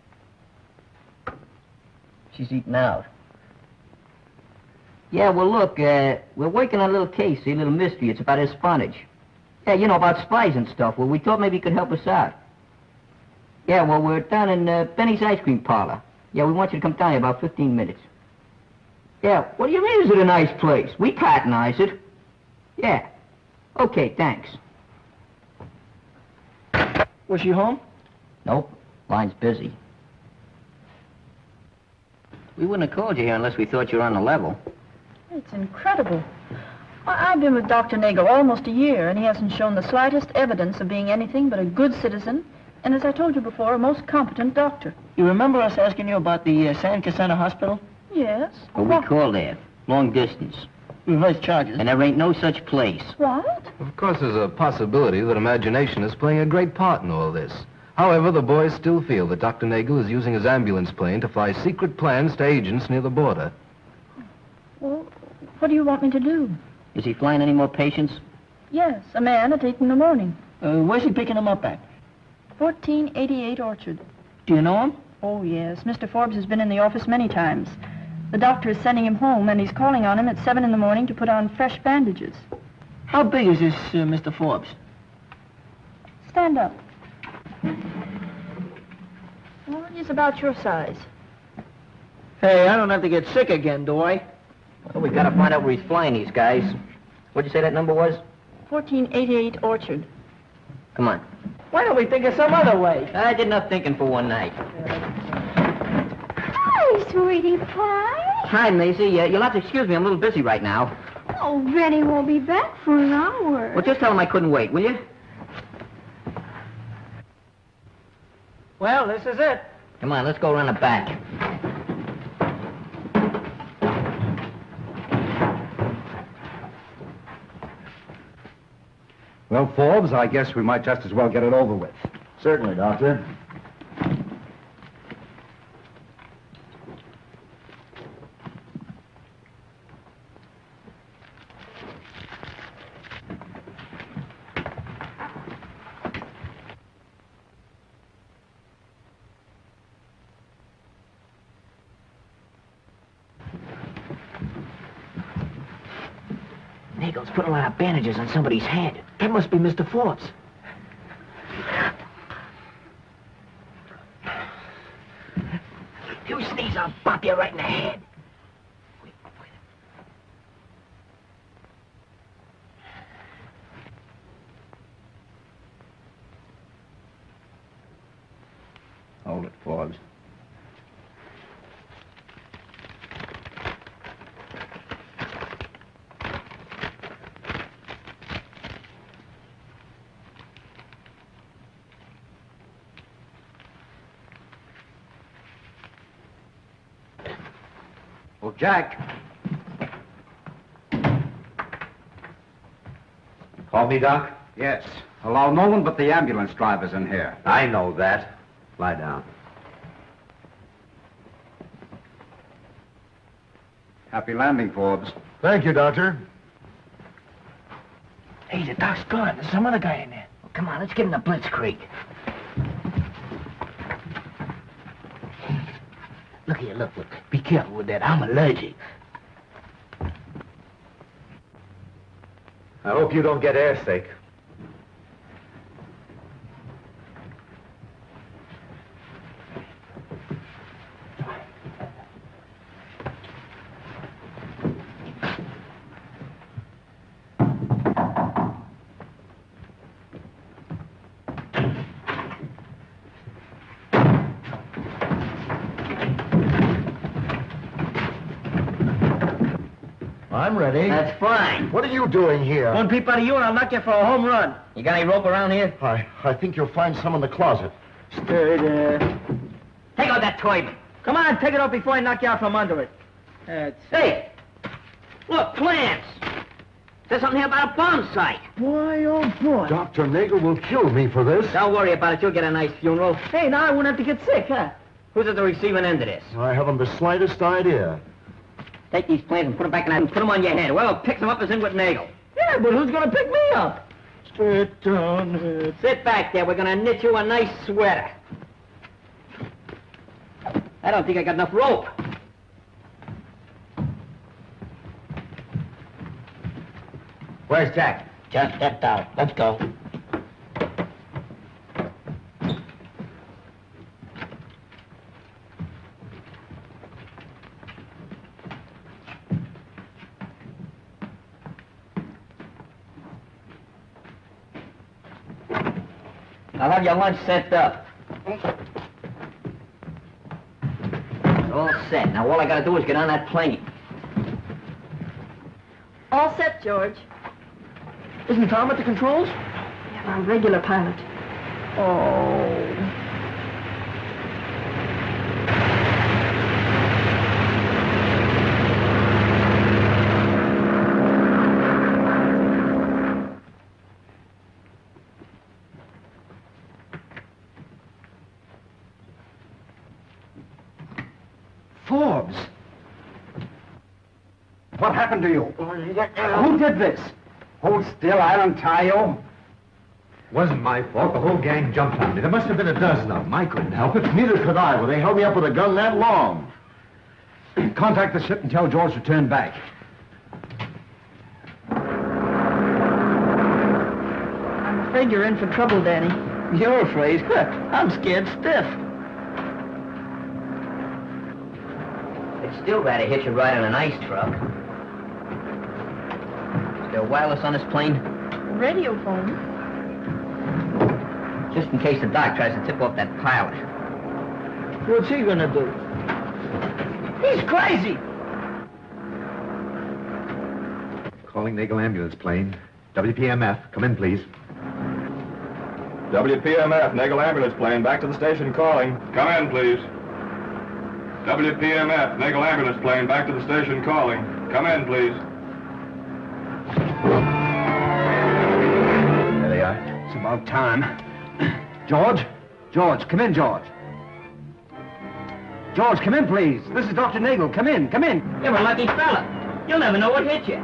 She's eating out. Yeah, well, look, we're working on a little case, a little mystery. It's about espionage. Yeah, you know, about spies and stuff. Well, we thought maybe you could help us out. Yeah, well, we're down in Benny's Ice Cream Parlor. Yeah, we want you to come down in about 15 minutes. Yeah, what do you mean, is it a nice place? We patronize it. Yeah. Okay, thanks. Was she home? Nope. Line's busy. We wouldn't have called you here unless we thought you were on the level. It's incredible. I've been with Dr. Nagel almost a year, and he hasn't shown the slightest evidence of being anything but a good citizen, and as I told you before, a most competent doctor. You remember us asking you about the San Cassandra Hospital? Yes. Well, we called there. Long distance. Reverse charges. And there ain't no such place. What? Of course, there's a possibility that imagination is playing a great part in all this. However, the boys still feel that Dr. Nagel is using his ambulance plane to fly secret plans to agents near the border. Well, what do you want me to do? Is he flying any more patients? Yes, a man at 8 in the morning. Where's he picking them up at? 1488 Orchard. Do you know him? Oh, yes. Mr. Forbes has been in the office many times. The doctor is sending him home, and he's calling on him at 7 in the morning to put on fresh bandages. How big is this Mr. Forbes? Stand up. Well, he's about your size. Hey, I don't have to get sick again, do I? Well, we gotta find out where he's flying these guys. What'd you say that number was? 1488 Orchard. Come on. Why don't we think of some other way? I did enough thinking for one night. Hi, sweetie pie. Hi, Maisie. You'll have to excuse me. I'm a little busy right now. Oh, Benny won't be back for an hour. Well, just tell him I couldn't wait, will you? Well, this is it. Come on, let's go around the back. Well, Forbes, I guess we might just as well get it over with. Certainly, Doctor. Nagel's putting a lot of bandages on somebody's head. That must be Mr. Forbes. If you sneeze, I'll bop you right in the head. Hold it, Forbes. Well, Jack. Call me, Doc? Yes. Allow no one but the ambulance drivers in here. I know that. Lie down. Happy landing, Forbes. Thank you, Doctor. Hey, the doc's gone. There's some other guy in there. Well, come on, let's get in the blitzkrieg. Look here, look. Be careful with that. I'm allergic. I hope you don't get airsick. I'm ready. That's fine. What are you doing here? One peep out of you and I'll knock you for a home run. You got any rope around here? I think you'll find some in the closet. Stay there. Take out that toy. Come on, take it off before I knock you out from under it. That's Hey! Look, plans! There's something here about a bomb site. Boy, oh boy. Dr. Nagel will kill me for this. Don't worry about it. You'll get a nice funeral. Hey, now I won't have to get sick, huh? Who's at the receiving end of this? I haven't the slightest idea. Take these plans and put them back in that and put them on your head. Whoever picks them up is in with Nagel. Yeah, but who's gonna pick me up? Sit down. Sit back there. We're gonna knit you a nice sweater. I don't think I got enough rope. Where's Jack? Just stepped out. Let's go. I'll have your lunch set up. All set. Now all I gotta do is get on that plane. All set, George. Isn't Tom at the controls? Yeah, our regular pilot. Oh. Forbes! What happened to you? Who did this? Hold still, I'll untie you. Wasn't my fault. The whole gang jumped on me. There must have been a dozen of them. I couldn't help it. Neither could I. Well, they held me up with a gun that long. Contact the ship and tell George to turn back. I'm afraid you're in for trouble, Danny. You're afraid? I'm scared stiff. They'd still rather hitch a ride on an ice truck. Is there wireless on this plane? Radio phone? Just in case the doc tries to tip off that pilot. What's he gonna do? He's crazy! Calling Nagel ambulance plane. WPMF, come in, please. WPMF, Nagel ambulance plane, back to the station calling. Come in, please. WPMF, Nagel ambulance plane, back to the station calling. Come in, please. There they are. It's about time. George? George, come in, George. George, come in, please. This is Dr. Nagel. Come in, come in. You're a lucky fella. You'll never know what hit you.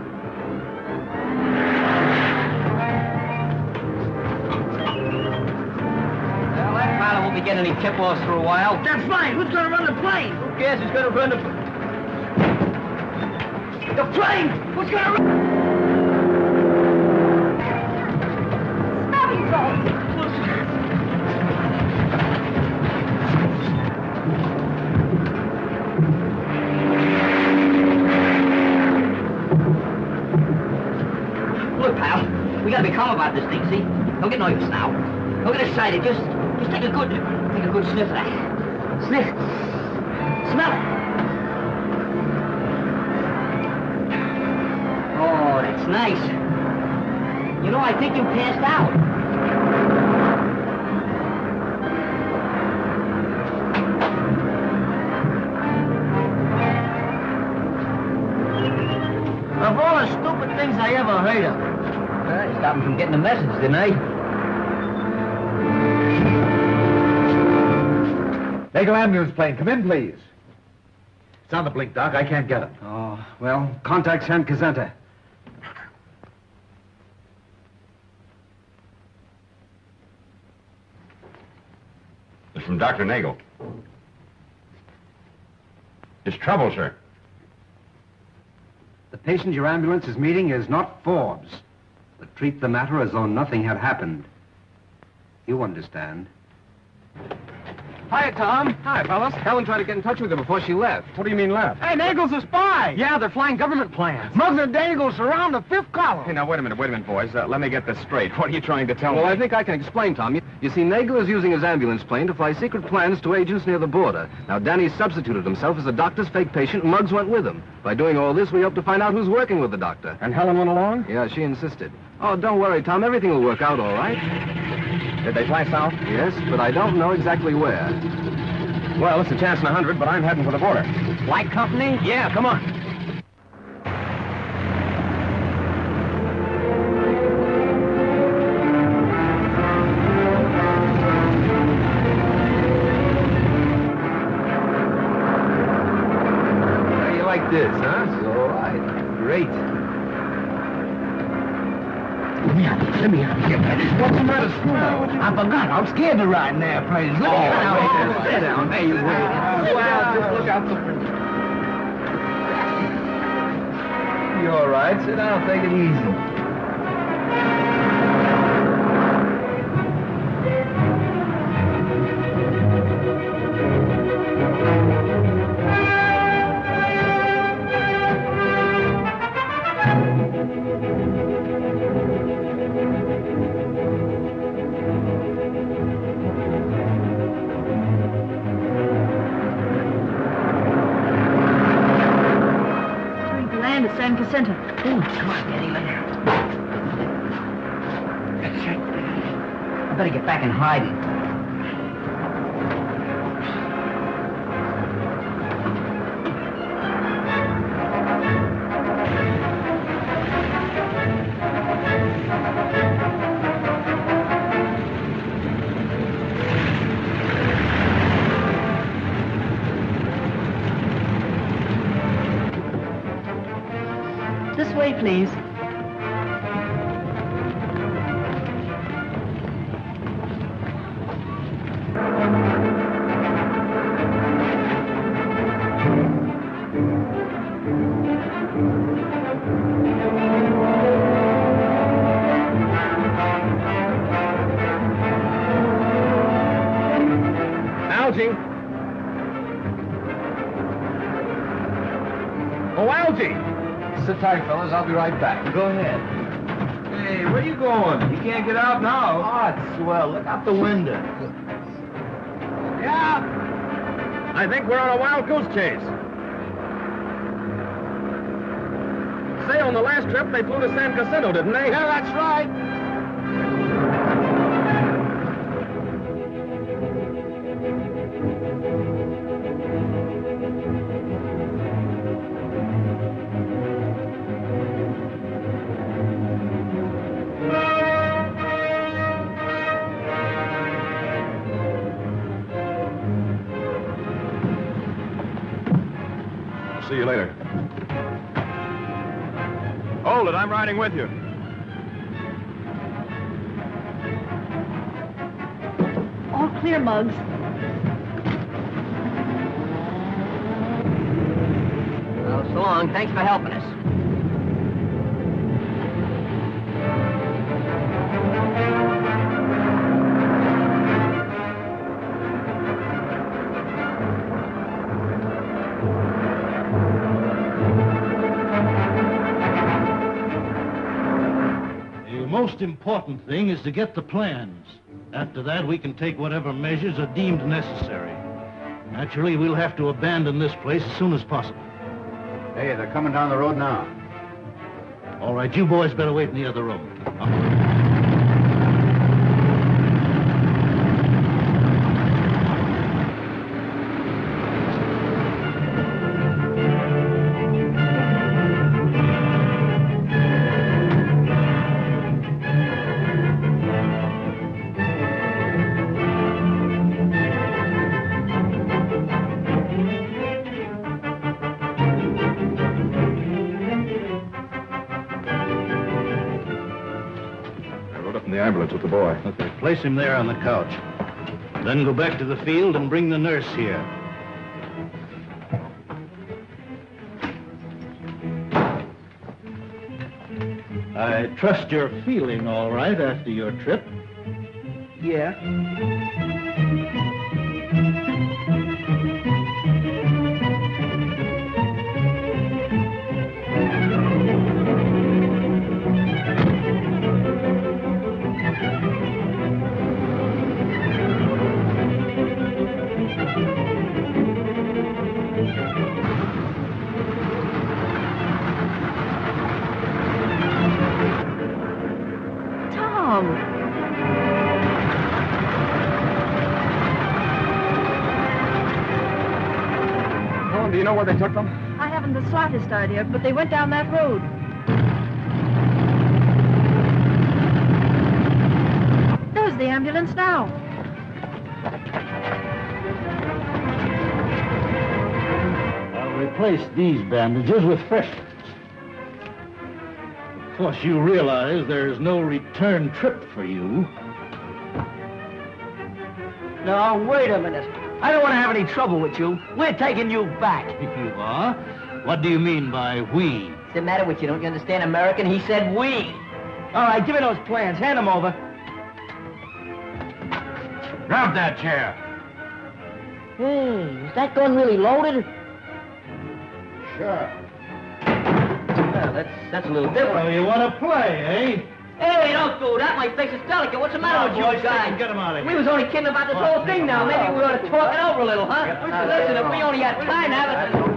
Well, that pilot won't be getting any tip-offs for a while. That's fine. Who's gonna run the plane? Who cares who's gonna run the... The plane! Who's gonna run? Stop it, George. Look, pal, we gotta be calm about this thing, see? Don't get nervous now. Don't get excited. Just take a good sniff of that. Sniff. Smell it. Oh, that's nice. You know, I think you passed out. Of all the stupid things I ever heard of. You stopped him from getting the message, didn't I? Nagel ambulance plane, come in, please. It's on the blink, Doc. I can't get it. Oh, well, contact San Cazenta. It's from Dr. Nagel. It's trouble, sir. The patient your ambulance is meeting is not Forbes, but treat the matter as though nothing had happened. You understand. Hi, Tom. Hi, fellas. Helen tried to get in touch with you before she left. What do you mean left? Hey, Nagel's a spy! Yeah, they're flying government plans. Mother Nagel surround the fifth column! Hey, now, wait a minute, boys. Let me get this straight. What are you trying to tell me? Well, I think I can explain, Tom. You see, Nagel is using his ambulance plane to fly secret plans to agents near the border. Now, Danny substituted himself as the doctor's fake patient, and Muggs went with him. By doing all this, we hope to find out who's working with the doctor. And Helen went along? Yeah, she insisted. Oh, don't worry, Tom. Everything will work out all right. Did they fly south? Yes, but I don't know exactly where. Well, it's a chance in 100, but I'm heading for the border. Flight company? Yeah, come on. How do you like this, huh? It's all right. Great. Let me out. What's the matter, Scrooge? I forgot. I'm scared to ride in airplanes. Let me out. Sit down. Hey, you wait. Well, just look out the... You're all right. Sit down. Take it easy. San Cazenta. Ooh, come on, Danny. I better get back in hiding. This way, please. tight, fellas. I'll be right back. Go ahead. Hey, where you going? You can't get out now. Oh, it's swell. Look out the window. Yeah. I think we're on a wild goose chase. Say, on the last trip, they flew to San Jacinto, didn't they? Yeah, that's right. See you later. Hold it, I'm riding with you. All clear, Muggs. Well, so long. Thanks for helping us. The most important thing is to get the plans. After that, we can take whatever measures are deemed necessary. Naturally, we'll have to abandon this place as soon as possible. Hey, they're coming down the road now. All right, you boys better wait in the other room. The ambulance with the boy. Okay, place him there on the couch. Then go back to the field and bring the nurse here. I trust you're feeling all right after your trip. Yeah. Do you know where they took them? I haven't the slightest idea, but they went down that road. There's the ambulance now. I'll replace these bandages with fresh ones. Of course, you realize there's no return trip for you. Now, wait a minute. I don't want to have any trouble with you. We're taking you back. You are? What do you mean by we? What's the matter with you? Don't you understand American? He said we. All right, give me those plans. Hand them over. Grab that chair. Hey, is that gun really loaded? Sure. Well, that's a little different. So you want to play, eh? Hey, don't do that. My face is delicate. What's the matter with you guys? Get him out of here. We was only kidding about this whole thing now. Maybe we ought to talk it over a little, huh? Listen, if we only had time to have it...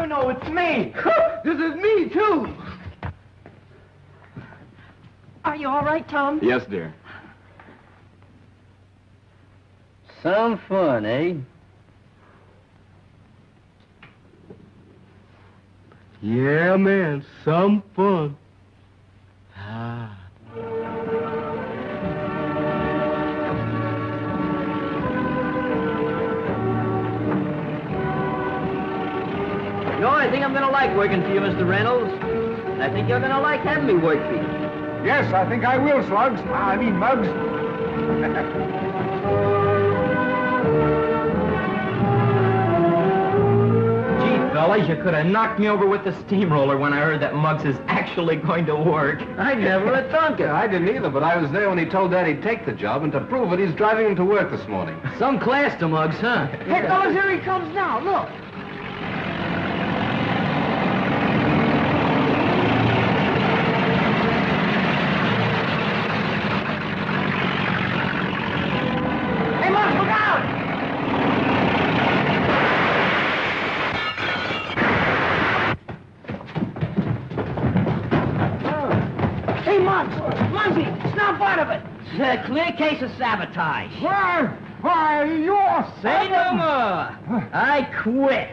No, it's me. This is me, too. Are you all right, Tom? Yes, dear. Some fun, eh? Yeah, man, some fun. Ah. You know, I think I'm gonna like working for you, Mr. Reynolds. And I think you're gonna like having me work for you. Yes, I think I will, Slugs. I mean, Muggs. Fellas, you could have knocked me over with the steamroller when I heard that Muggs is actually going to work. I never had thunk it. I didn't either, but I was there when he told Dad he'd take the job, and to prove it, he's driving him to work this morning. Some class to Muggs, huh? Hey, fellas, here he comes now. Look. Hey, Muggs, look out! Hey, Muggs! Muggsy, snap out of it! It's a clear case of sabotage. Why, you're... Say no more. I quit.